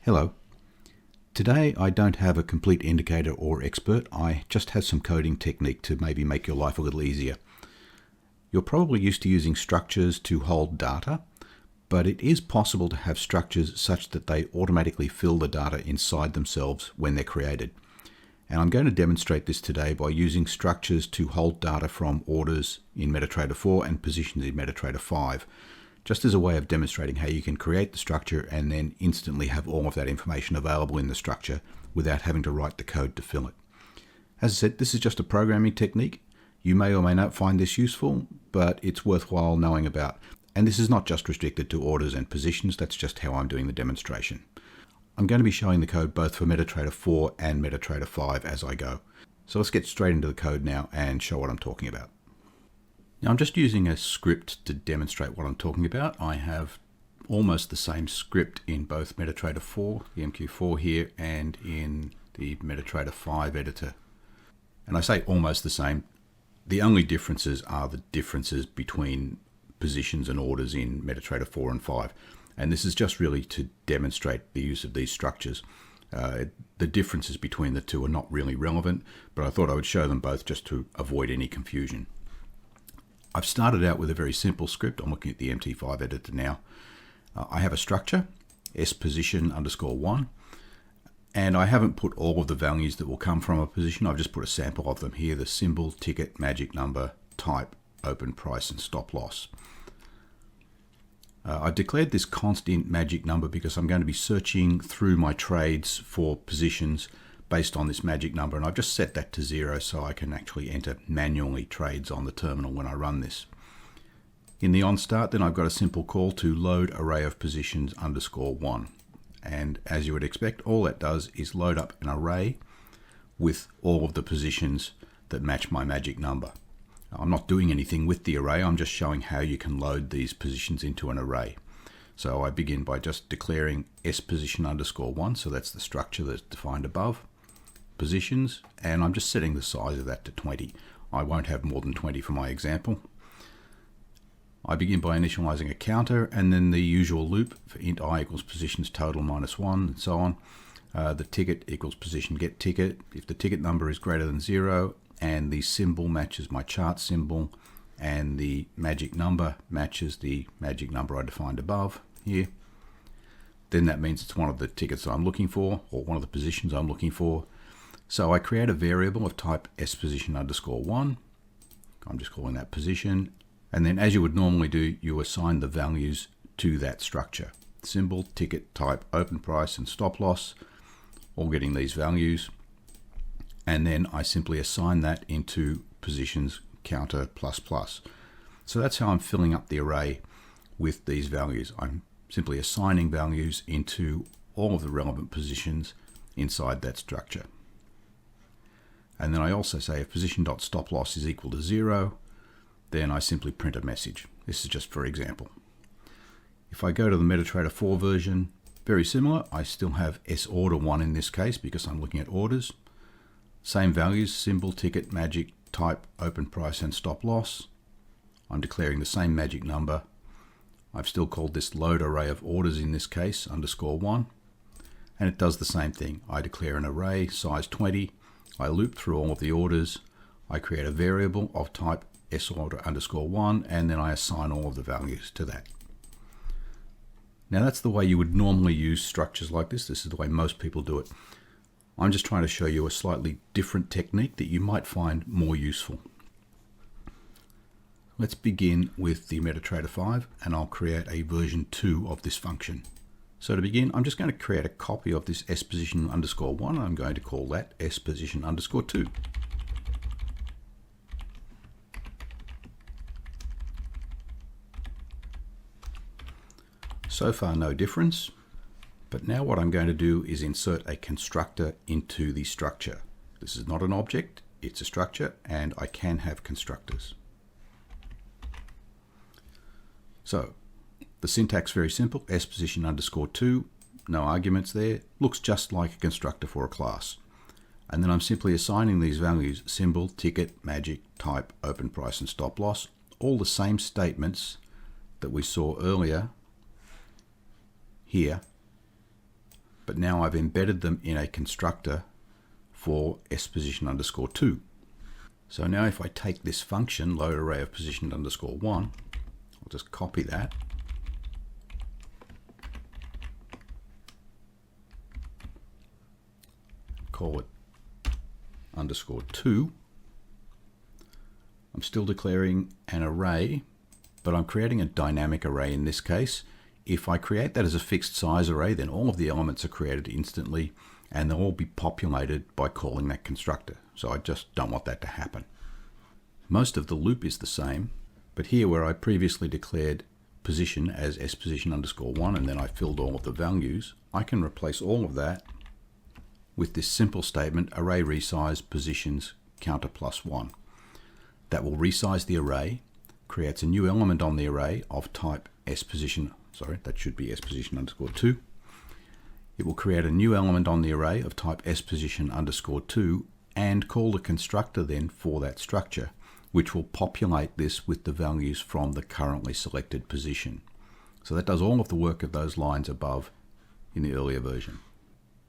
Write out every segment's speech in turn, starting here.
Hello. Today I don't have a complete indicator or expert, I just have some coding technique to maybe make your life a little easier. You're probably used to using structures to hold data, but it is possible to have structures such that they automatically fill the data inside themselves when they're created. And I'm going to demonstrate this today by using structures to hold data from orders in MetaTrader 4 and positions in MetaTrader 5. Just as a way of demonstrating how you can create the structure and then instantly have all of that information available in the structure without having to write the code to fill it. As I said, this is just a programming technique. You may or may not find this useful, but it's worthwhile knowing about. And this is not just restricted to orders and positions, that's just how I'm doing the demonstration. I'm going to be showing the code both for MetaTrader 4 and MetaTrader 5 as I go. So let's get straight into the code now and show what I'm talking about. Now I'm just using a script to demonstrate what I'm talking about. I have almost the same script in both MetaTrader 4, the MQ4 here, and in the MetaTrader 5 editor. And I say almost the same. The only differences are the differences between positions and orders in MetaTrader 4 and 5. And this is just really to demonstrate the use of these structures. The differences between the two are not really relevant, but I thought I would show them both just to avoid any confusion. I've started out with a very simple script. I'm looking at the MT5 editor now. I have a structure, sPosition_1, and I haven't put all of the values that will come from a position. I've just put a sample of them here, the symbol, ticket, magic number, type, open price, and stop loss. I've declared this constant magic number because I'm going to be searching through my trades for positions based on this magic number, and I've just set that to 0 so I can actually enter manually trades on the terminal when I run this. In the onStart, then I've got a simple call to load array of positions _1, and as you would expect, all that does is load up an array with all of the positions that match my magic number. I'm not doing anything with the array, I'm just showing how you can load these positions into an array. So I begin by just declaring sPosition_1, so that's the structure that's defined above, positions, and I'm just setting the size of that to 20. I won't have more than 20 for my example. I begin by initializing a counter and then the usual loop for int I equals positions total -1 and so on. The ticket equals position get ticket. If the ticket number is greater than 0 and the symbol matches my chart symbol and the magic number matches the magic number I defined above here, then that means it's one of the tickets I'm looking for or one of the positions I'm looking for. So I create a variable of type sPosition_1. I'm just calling that position. And then as you would normally do, you assign the values to that structure. Symbol, ticket, type, open price, and stop loss, all getting these values. And then I simply assign that into positions counter ++. So that's how I'm filling up the array with these values. I'm simply assigning values into all of the relevant positions inside that structure. And then I also say if position.stoploss is equal to 0, then I simply print a message. This is just for example. If I go to the MetaTrader 4 version, very similar. I still have sorder1 in this case because I'm looking at orders. Same values, symbol, ticket, magic, type, open price, and stop loss. I'm declaring the same magic number. I've still called this load array of orders in this case, _1. And it does the same thing. I declare an array, size 20. I loop through all of the orders. I create a variable of type sorder_1, and then I assign all of the values to that. Now that's the way you would normally use structures like this. This is the way most people do it. I'm just trying to show you a slightly different technique that you might find more useful. Let's begin with the MetaTrader 5, and I'll create a version 2 of this function. So to begin, I'm just going to create a copy of this sPosition_1. I'm going to call that sPosition_2. So far, no difference. But now what I'm going to do is insert a constructor into the structure. This is not an object, it's a structure, and I can have constructors. So the syntax very simple, sPosition_2, no arguments there, looks just like a constructor for a class. And then I'm simply assigning these values, symbol, ticket, magic, type, open price, and stop loss, all the same statements that we saw earlier here but now I've embedded them in a constructor for sPosition_2. So now if I take this function, load array of position_1, I'll just copy that. Call it _2. I'm still declaring an array, but I'm creating a dynamic array in this case. If I create that as a fixed size array, then all of the elements are created instantly and they'll all be populated by calling that constructor. So I just don't want that to happen. Most of the loop is the same, but here where I previously declared position as sPosition_1 and then I filled all of the values, I can replace all of that with this simple statement, array resize positions counter +1. That will resize the array, creates a new element on the array of type sPosition, that should be sPosition_2. It will create a new element on the array of type sPosition_2 and call the constructor then for that structure, which will populate this with the values from the currently selected position. So that does all of the work of those lines above in the earlier version.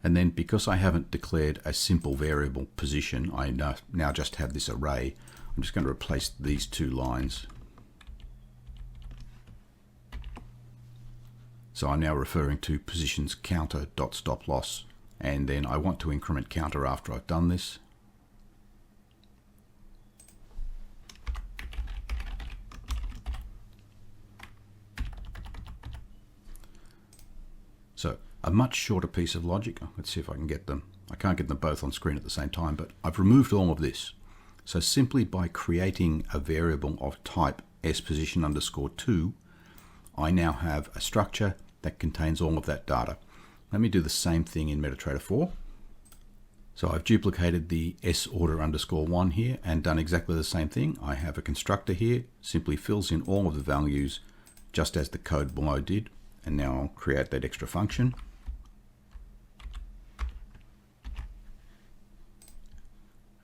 And then because I haven't declared a simple variable position, I now just have this array. I'm just going to replace these two lines. So I'm now referring to positions counter dot stop loss, and then I want to increment counter after I've done this. So a much shorter piece of logic. Let's see if I can get them. I can't get them both on screen at the same time, but I've removed all of this. So simply by creating a variable of type sPosition_2, I now have a structure that contains all of that data. Let me do the same thing in MetaTrader 4. So I've duplicated the sorder_1 here and done exactly the same thing. I have a constructor here, simply fills in all of the values just as the code below did. And now I'll create that extra function.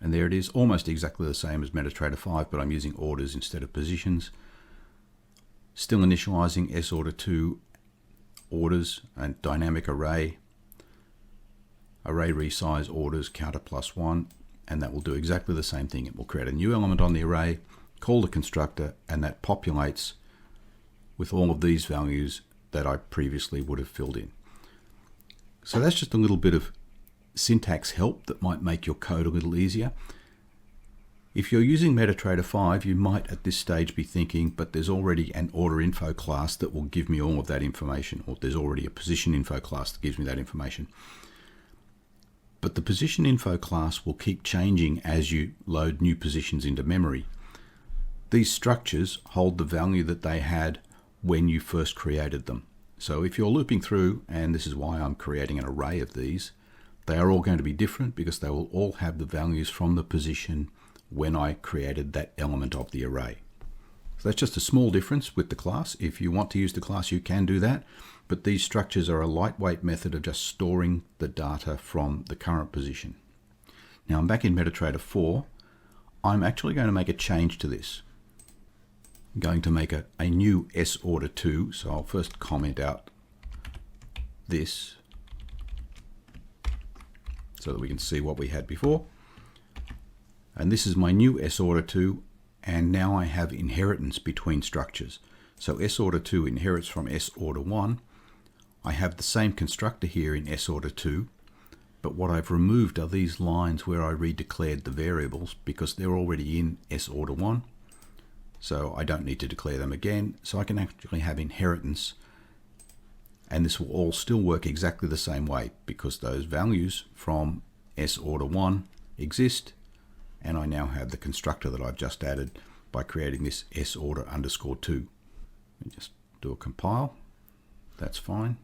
And there it is, almost exactly the same as MetaTrader 5, but I'm using orders instead of positions. Still initializing sorder2 orders and dynamic array resize orders counter +1, and that will do exactly the same thing. It will create a new element on the array, call the constructor, and that populates with all of these values that I previously would have filled in. So that's just a little bit of syntax help that might make your code a little easier. If you're using MetaTrader 5, you might at this stage be thinking, but there's already an order info class that will give me all of that information, or there's already a position info class that gives me that information. But the position info class will keep changing as you load new positions into memory. These structures hold the value that they had when you first created them. So if you're looping through, and this is why I'm creating an array of these, they are all going to be different because they will all have the values from the position when I created that element of the array. So that's just a small difference with the class. If you want to use the class, you can do that, but these structures are a lightweight method of just storing the data from the current position. Now I'm back in MetaTrader 4. I'm actually going to make a change to this. I'm going to make a new sorder2, so I'll first comment out this so that we can see what we had before. And this is my new sorder2, and now I have inheritance between structures. So sorder2 inherits from sorder1. I have the same constructor here in sorder2, but what I've removed are these lines where I redeclared the variables because they're already in sorder1. So I don't need to declare them again, so I can actually have inheritance, and this will all still work exactly the same way because those values from sorder1 exist, and I now have the constructor that I've just added by creating this sorder_2. Let me just do a compile. That's fine.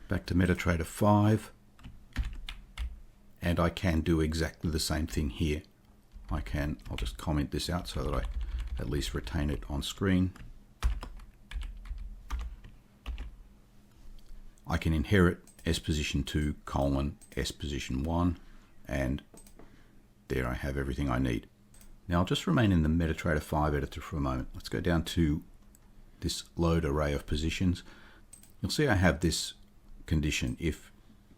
Back to MetaTrader 5, and I can do exactly the same thing here. I'll just comment this out so that I at least retain it on screen. I can inherit sPosition2 : sPosition1, and there I have everything I need. Now I'll just remain in the MetaTrader 5 editor for a moment. Let's go down to this load array of positions. You'll see I have this condition: if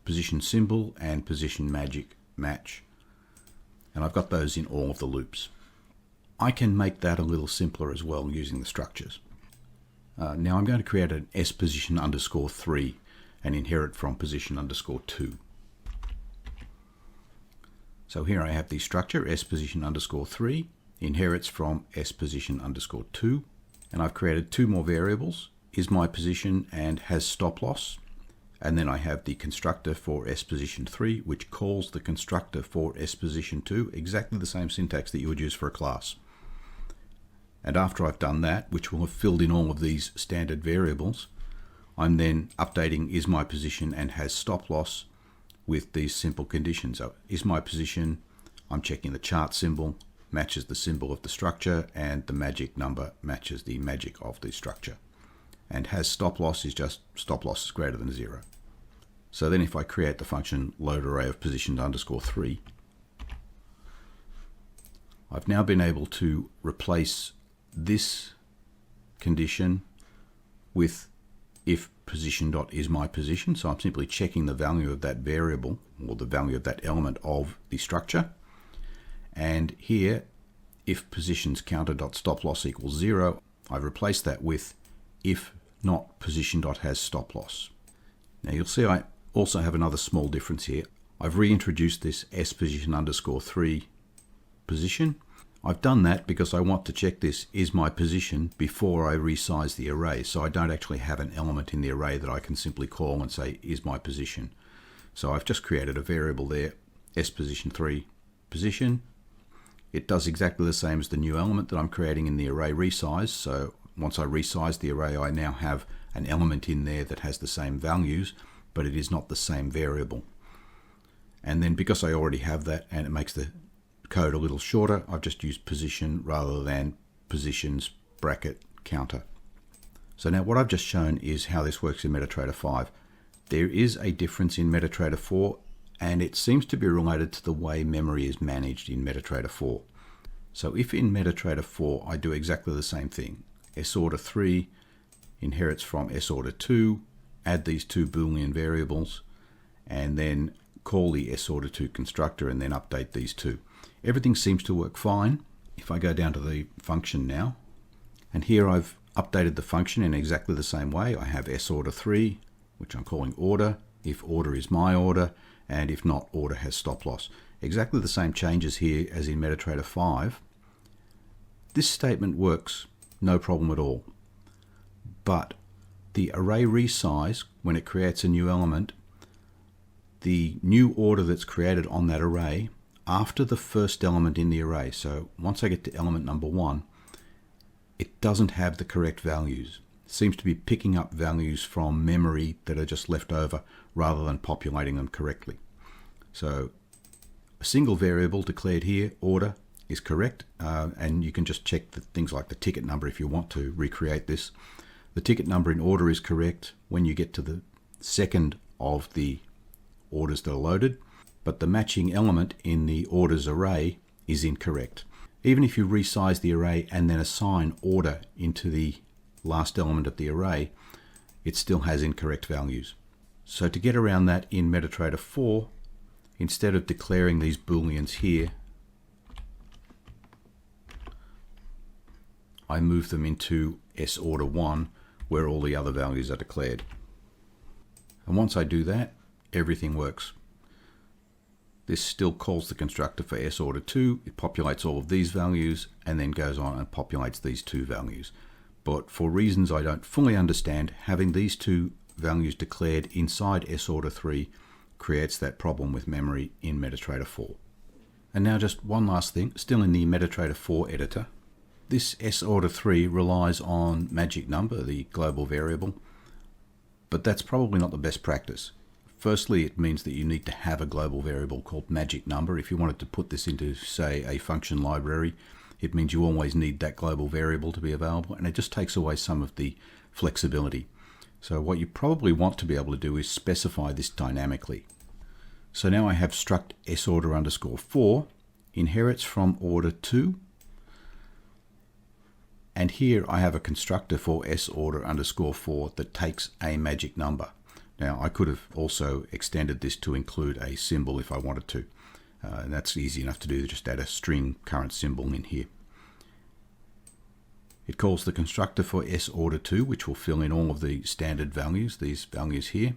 position symbol and position magic match. And I've got those in all of the loops. I can make that a little simpler as well using the structures. Now I'm going to create an S position underscore 3 and inherit from position underscore 2. So here I have the structure S position underscore 3 inherits from S position underscore 2, and I've created two more variables, is my position and has stop loss, and then I have the constructor for S position 3 which calls the constructor for S position 2, exactly the same syntax that you would use for a class. And after I've done that, which will have filled in all of these standard variables, I'm then updating is my position and has stop loss with these simple conditions. So is my position, I'm checking the chart symbol, matches the symbol of the structure, and the magic number matches the magic of the structure. And has stop loss is just stop loss is greater than 0. So then if I create the function load array of positions underscore 3, I've now been able to replace this condition with if position dot is my position. So I'm simply checking the value of that variable or the value of that element of the structure. And here, if positions counter dot stop loss equals 0, I've replaced that with if not position dot has stop loss. Now you'll see I also have another small difference here. I've reintroduced this S position underscore 3 position. I've done that because I want to check this is my position before I resize the array, so I don't actually have an element in the array that I can simply call and say is my position. So I've just created a variable there, S position 3 position. It does exactly the same as the new element that I'm creating in the array resize. So once I resize the array, I now have an element in there that has the same values, but it is not the same variable. And then because I already have that and it makes the code a little shorter, I've just used position rather than positions bracket counter. So now what I've just shown is how this works in MetaTrader 5. There is a difference in MetaTrader 4, and it seems to be related to the way memory is managed in MetaTrader 4. So if in MetaTrader 4 I do exactly the same thing, S order 3 inherits from S order 2, add these two Boolean variables, and then call the S order 2 constructor and then update these two. Everything seems to work fine. If I go down to the function now, and here I've updated the function in exactly the same way. I have S order 3, which I'm calling order, if order is my order, and if not, order has stop loss. Exactly the same changes here as in MetaTrader 5. This statement works, no problem at all. But the array resize, when it creates a new element, the new order that's created on that array after the first element in the array, so once I get to element number 1, it doesn't have the correct values. It seems to be picking up values from memory that are just left over rather than populating them correctly. So a single variable declared here, order, is correct, and you can just check the things like the ticket number if you want to recreate this. The ticket number in order is correct when you get to the second of the orders that are loaded, but the matching element in the orders array is incorrect. Even if you resize the array and then assign order into the last element of the array, it still has incorrect values. So to get around that in MetaTrader 4, instead of declaring these booleans here, I move them into S order 1 where all the other values are declared. And once I do that, everything works. This still calls the constructor for S order 2, it populates all of these values and then goes on and populates these two values. But for reasons I don't fully understand, having these two values declared inside S order 3 creates that problem with memory in MetaTrader 4. And now just one last thing, still in the MetaTrader 4 editor. This S order 3 relies on magic number, the global variable, but that's probably not the best practice. Firstly, it means that you need to have a global variable called magic number. If you wanted to put this into, say, a function library, it means you always need that global variable to be available, and it just takes away some of the flexibility. So what you probably want to be able to do is specify this dynamically. So now I have struct S order underscore 4 inherits from order 2, and here I have a constructor for S order underscore 4 that takes a magic number. Now I could have also extended this to include a symbol if I wanted to. And that's easy enough to do, just add a string current symbol in here. It calls the constructor for sorder2, which will fill in all of the standard values, these values here.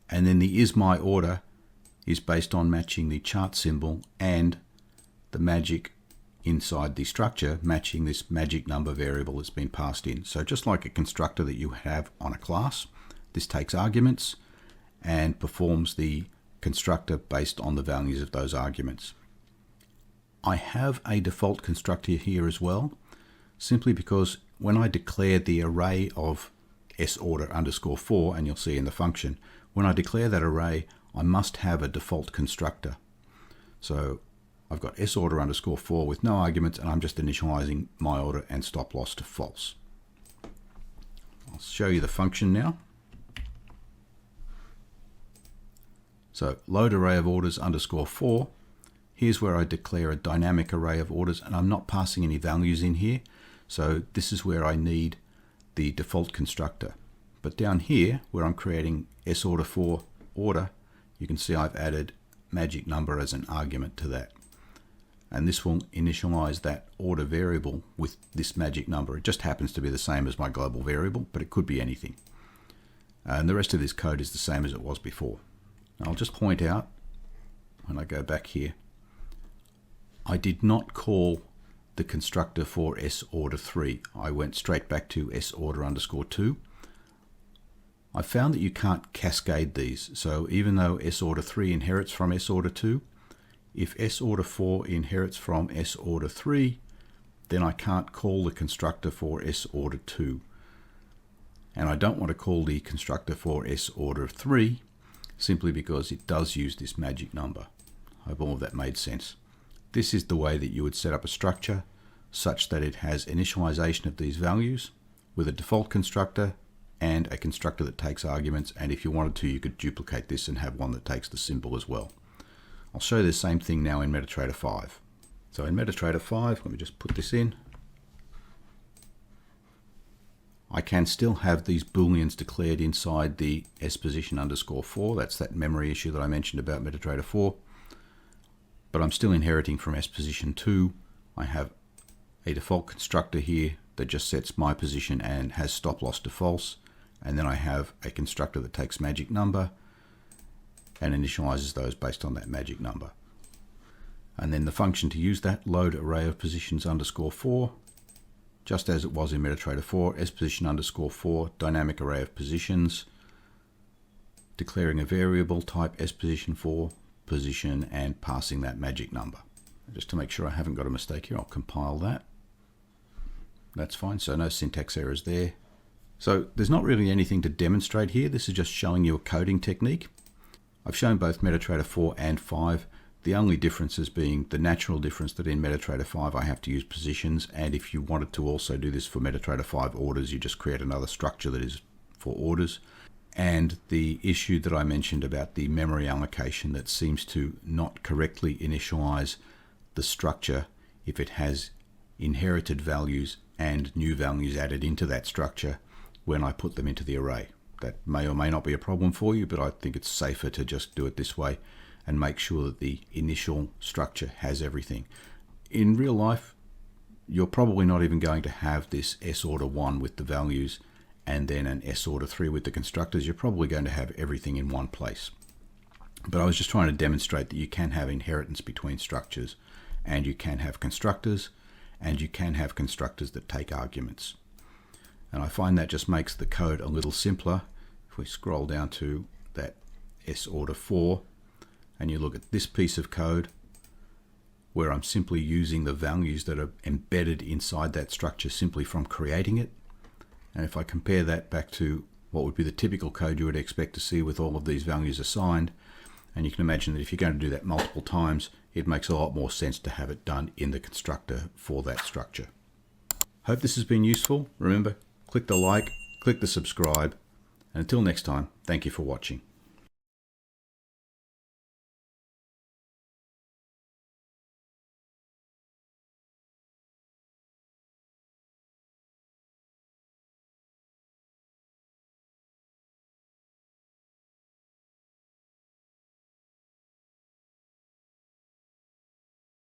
And then the isMyOrder is based on matching the chart symbol and the magic inside the structure, matching this magic number variable that's been passed in. So just like a constructor that you have on a class, this takes arguments and performs the constructor based on the values of those arguments. I have a default constructor here as well, simply because when I declare the array of sorder_4, and you'll see in the function, when I declare that array, I must have a default constructor. So I've got sorder_4 with no arguments, and I'm just initializing my order and stop loss to false. I'll show you the function now. So load array of orders _4. Here's where I declare a dynamic array of orders, and I'm not passing any values in here. So this is where I need the default constructor. But down here, where I'm creating sorder4 order, you can see I've added magic number as an argument to that. And this will initialize that order variable with this magic number. It just happens to be the same as my global variable, but it could be anything. And the rest of this code is the same as it was before. Now I'll just point out, when I go back here, I did not call the constructor for sorder3. I went straight back to sorder_2. I found that you can't cascade these. So even though sorder3 inherits from sorder2, if sorder4 inherits from sorder3, then I can't call the constructor for sorder2. And I don't want to call the constructor for sorder3 simply because it does use this magic number. I hope all of that made sense. This is the way that you would set up a structure such that it has initialization of these values with a default constructor and a constructor that takes arguments, and if you wanted to, you could duplicate this and have one that takes the symbol as well. I'll show you the same thing now in MetaTrader 5. So in MetaTrader 5, let me just put this in. I can still have these booleans declared inside the sposition_4. That's that memory issue that I mentioned about MetaTrader 4. But I'm still inheriting from sposition2. I have a default constructor here that just sets my position and has stop loss to false. And then I have a constructor that takes magic number and initializes those based on that magic number. And then the function to use that, load array of positions _4, just as it was in MetaTrader 4, sposition_4, dynamic array of positions, declaring a variable type sposition4 position and passing that magic number. Just to make sure I haven't got a mistake here, I'll compile that. That's fine, so no syntax errors there. So there's not really anything to demonstrate here. This is just showing you a coding technique. I've shown both MetaTrader 4 and 5. The only differences being the natural difference that in MetaTrader 5 I have to use positions, and if you wanted to also do this for MetaTrader 5 orders, you just create another structure that is for orders. And the issue that I mentioned about the memory allocation that seems to not correctly initialize the structure if it has inherited values and new values added into that structure when I put them into the array. That may or may not be a problem for you, but I think it's safer to just do it this way and make sure that the initial structure has everything. In real life, you're probably not even going to have this sorder1 with the values and then an sorder3 with the constructors. You're probably going to have everything in one place. But I was just trying to demonstrate that you can have inheritance between structures, and you can have constructors, and you can have constructors that take arguments. And I find that just makes the code a little simpler. If we scroll down to that sorder4, and you look at this piece of code, where I'm simply using the values that are embedded inside that structure simply from creating it. And if I compare that back to what would be the typical code you would expect to see with all of these values assigned, and you can imagine that if you're going to do that multiple times, it makes a lot more sense to have it done in the constructor for that structure. Hope this has been useful. Remember, click the like, click the subscribe, and until next time, thank you for watching.